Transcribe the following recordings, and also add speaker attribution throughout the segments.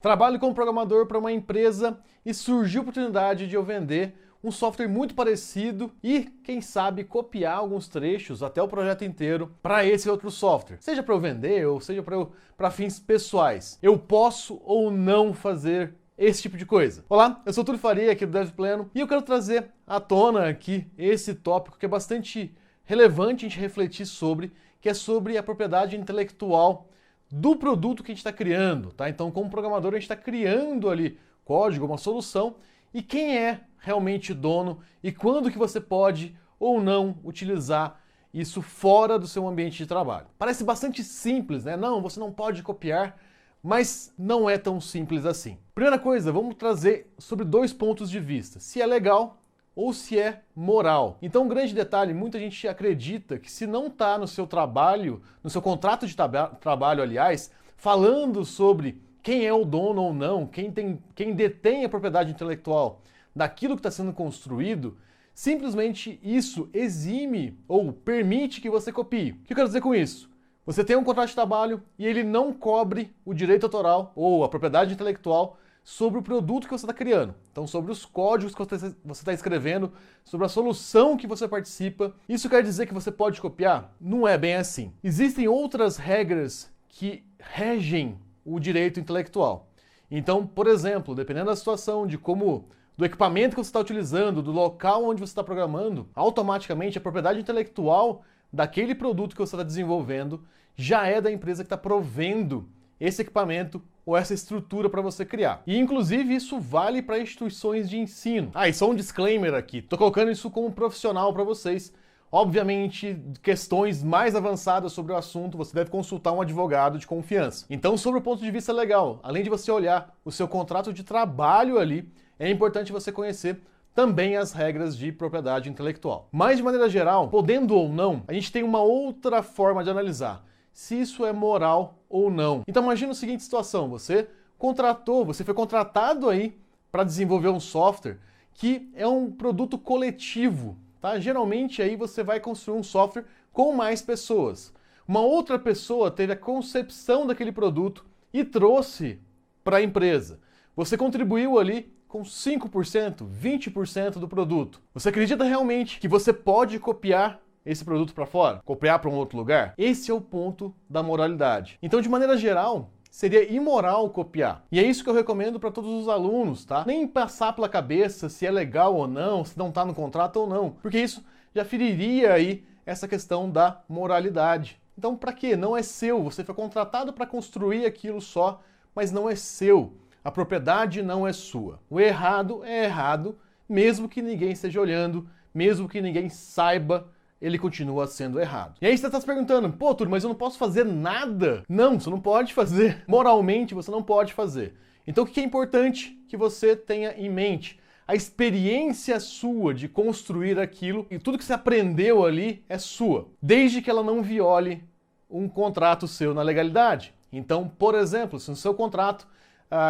Speaker 1: Trabalho como programador para uma empresa e surgiu a oportunidade de eu vender um software muito parecido e, quem sabe, copiar alguns trechos, até o projeto inteiro, para esse outro software. Seja para eu vender ou seja para fins pessoais. Eu posso ou não fazer esse tipo de coisa. Olá, eu sou Túlio Faria, aqui do Dev Pleno, e eu quero trazer à tona aqui esse tópico que é bastante relevante a gente refletir sobre, que é sobre a propriedade intelectual do produto que a gente está criando, tá? Então, como programador, a gente está criando ali código, uma solução, e quem é realmente dono e quando que você pode ou não utilizar isso fora do seu ambiente de trabalho. Parece bastante simples, né? Não, você não pode copiar, mas não é tão simples assim. Primeira coisa, vamos trazer sobre dois pontos de vista, se é legal ou se é moral. Então, um grande detalhe, muita gente acredita que se não está no seu trabalho, no seu contrato de trabalho, aliás, falando sobre quem é o dono ou não, quem detém a propriedade intelectual daquilo que está sendo construído, simplesmente isso exime ou permite que você copie. O que eu quero dizer com isso? Você tem um contrato de trabalho e ele não cobre o direito autoral ou a propriedade intelectual sobre o produto que você está criando. Então, sobre os códigos que você está escrevendo, sobre a solução que você participa. Isso quer dizer que você pode copiar? Não é bem assim. Existem outras regras que regem o direito intelectual. Então, por exemplo, dependendo da situação, do equipamento que você está utilizando, do local onde você está programando, automaticamente a propriedade intelectual daquele produto que você está desenvolvendo já é da empresa que está provendo esse equipamento ou essa estrutura para você criar. E inclusive isso vale para instituições de ensino. E só um disclaimer aqui, tô colocando isso como profissional para vocês. Obviamente, questões mais avançadas sobre o assunto, você deve consultar um advogado de confiança. Então, sobre o ponto de vista legal, além de você olhar o seu contrato de trabalho ali, é importante você conhecer também as regras de propriedade intelectual. Mas, de maneira geral, podendo ou não, a gente tem uma outra forma de analisar se isso é moral ou não. Então imagina a seguinte situação, você foi contratado aí para desenvolver um software que é um produto coletivo, tá? Geralmente aí você vai construir um software com mais pessoas. Uma outra pessoa teve a concepção daquele produto e trouxe para a empresa. Você contribuiu ali com 5%, 20% do produto. Você acredita realmente que você pode copiar esse produto para fora? Copiar para um outro lugar? Esse é o ponto da moralidade. Então, de maneira geral, seria imoral copiar. E é isso que eu recomendo para todos os alunos, tá? Nem passar pela cabeça se é legal ou não, se não está no contrato ou não, porque isso já feriria aí essa questão da moralidade. Então, para quê? Não é seu. Você foi contratado para construir aquilo só, mas não é seu. A propriedade não é sua. O errado é errado, mesmo que ninguém esteja olhando, mesmo que ninguém saiba, ele continua sendo errado. E aí você está se perguntando, pô, Túlio, mas eu não posso fazer nada? Não, você não pode fazer. Moralmente, você não pode fazer. Então o que é importante que você tenha em mente? A experiência sua de construir aquilo e tudo que você aprendeu ali é sua, desde que ela não viole um contrato seu na legalidade. Então, por exemplo, se no seu contrato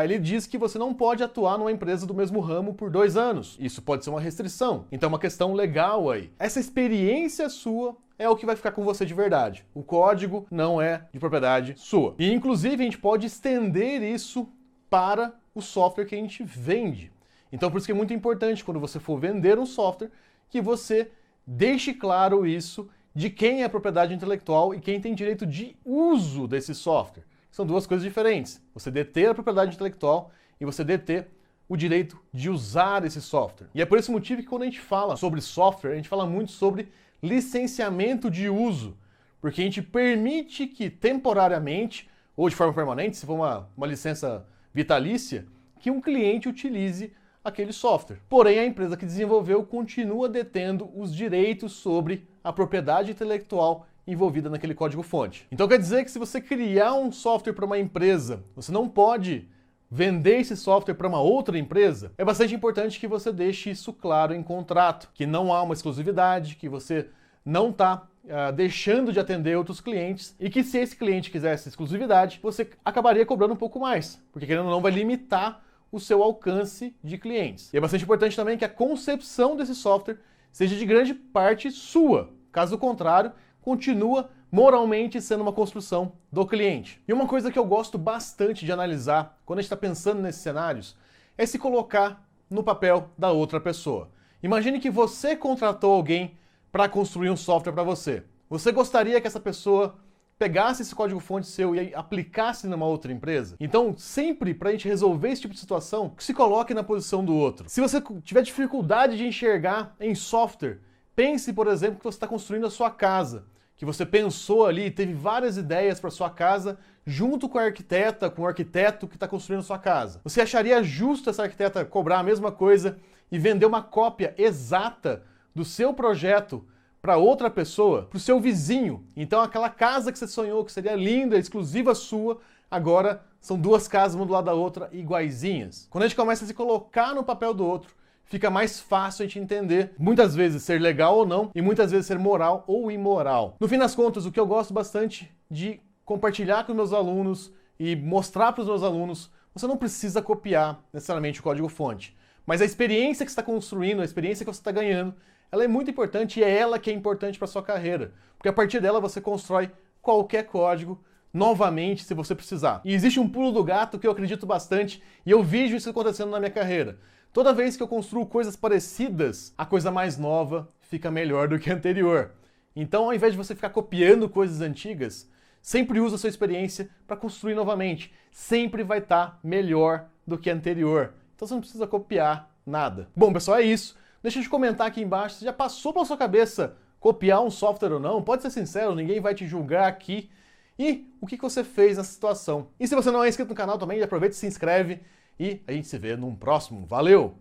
Speaker 1: ele diz que você não pode atuar numa empresa do mesmo ramo por 2 anos. Isso pode ser uma restrição. Então é uma questão legal aí. Essa experiência sua é o que vai ficar com você de verdade. O código não é de propriedade sua. E inclusive a gente pode estender isso para o software que a gente vende. Então por isso que é muito importante quando você for vender um software que você deixe claro isso de quem é a propriedade intelectual e quem tem direito de uso desse software. São duas coisas diferentes. Você deter a propriedade intelectual e você deter o direito de usar esse software. E é por esse motivo que quando a gente fala sobre software, a gente fala muito sobre licenciamento de uso, porque a gente permite que temporariamente, ou de forma permanente, se for uma licença vitalícia, que um cliente utilize aquele software. Porém, a empresa que desenvolveu continua detendo os direitos sobre a propriedade intelectual envolvida naquele código-fonte. Então quer dizer que se você criar um software para uma empresa, você não pode vender esse software para uma outra empresa? É bastante importante que você deixe isso claro em contrato, que não há uma exclusividade, que você não está deixando de atender outros clientes e que se esse cliente quisesse exclusividade, você acabaria cobrando um pouco mais, porque querendo ou não vai limitar o seu alcance de clientes. E é bastante importante também que a concepção desse software seja de grande parte sua. Caso contrário, continua moralmente sendo uma construção do cliente. E uma coisa que eu gosto bastante de analisar quando a gente está pensando nesses cenários é se colocar no papel da outra pessoa. Imagine que você contratou alguém para construir um software para você. Você gostaria que essa pessoa pegasse esse código-fonte seu e aplicasse numa outra empresa? Então, sempre para a gente resolver esse tipo de situação, se coloque na posição do outro. Se você tiver dificuldade de enxergar em software, pense, por exemplo, que você está construindo a sua casa, que você pensou ali, teve várias ideias para sua casa, junto com a arquiteta, com o arquiteto que está construindo a sua casa. Você acharia justo essa arquiteta cobrar a mesma coisa e vender uma cópia exata do seu projeto para outra pessoa, para o seu vizinho? Então aquela casa que você sonhou que seria linda, exclusiva sua, agora são duas casas uma do lado da outra iguaizinhas. Quando a gente começa a se colocar no papel do outro, fica mais fácil a gente entender, muitas vezes ser legal ou não, e muitas vezes ser moral ou imoral. No fim das contas, o que eu gosto bastante de compartilhar com os meus alunos e mostrar para os meus alunos, você não precisa copiar necessariamente o código-fonte, mas a experiência que você está construindo, a experiência que você está ganhando, ela é muito importante e é ela que é importante para a sua carreira, porque a partir dela você constrói qualquer código novamente se você precisar. E existe um pulo do gato que eu acredito bastante e eu vejo isso acontecendo na minha carreira. Toda vez que eu construo coisas parecidas, a coisa mais nova fica melhor do que a anterior. Então, ao invés de você ficar copiando coisas antigas, sempre usa a sua experiência para construir novamente. Sempre vai estar melhor do que a anterior. Então você não precisa copiar nada. Bom, pessoal, é isso. Deixa de comentar aqui embaixo se já passou pela sua cabeça copiar um software ou não. Pode ser sincero, ninguém vai te julgar aqui. E o que você fez nessa situação? E se você não é inscrito no canal também, aproveita e se inscreve. E a gente se vê num próximo. Valeu!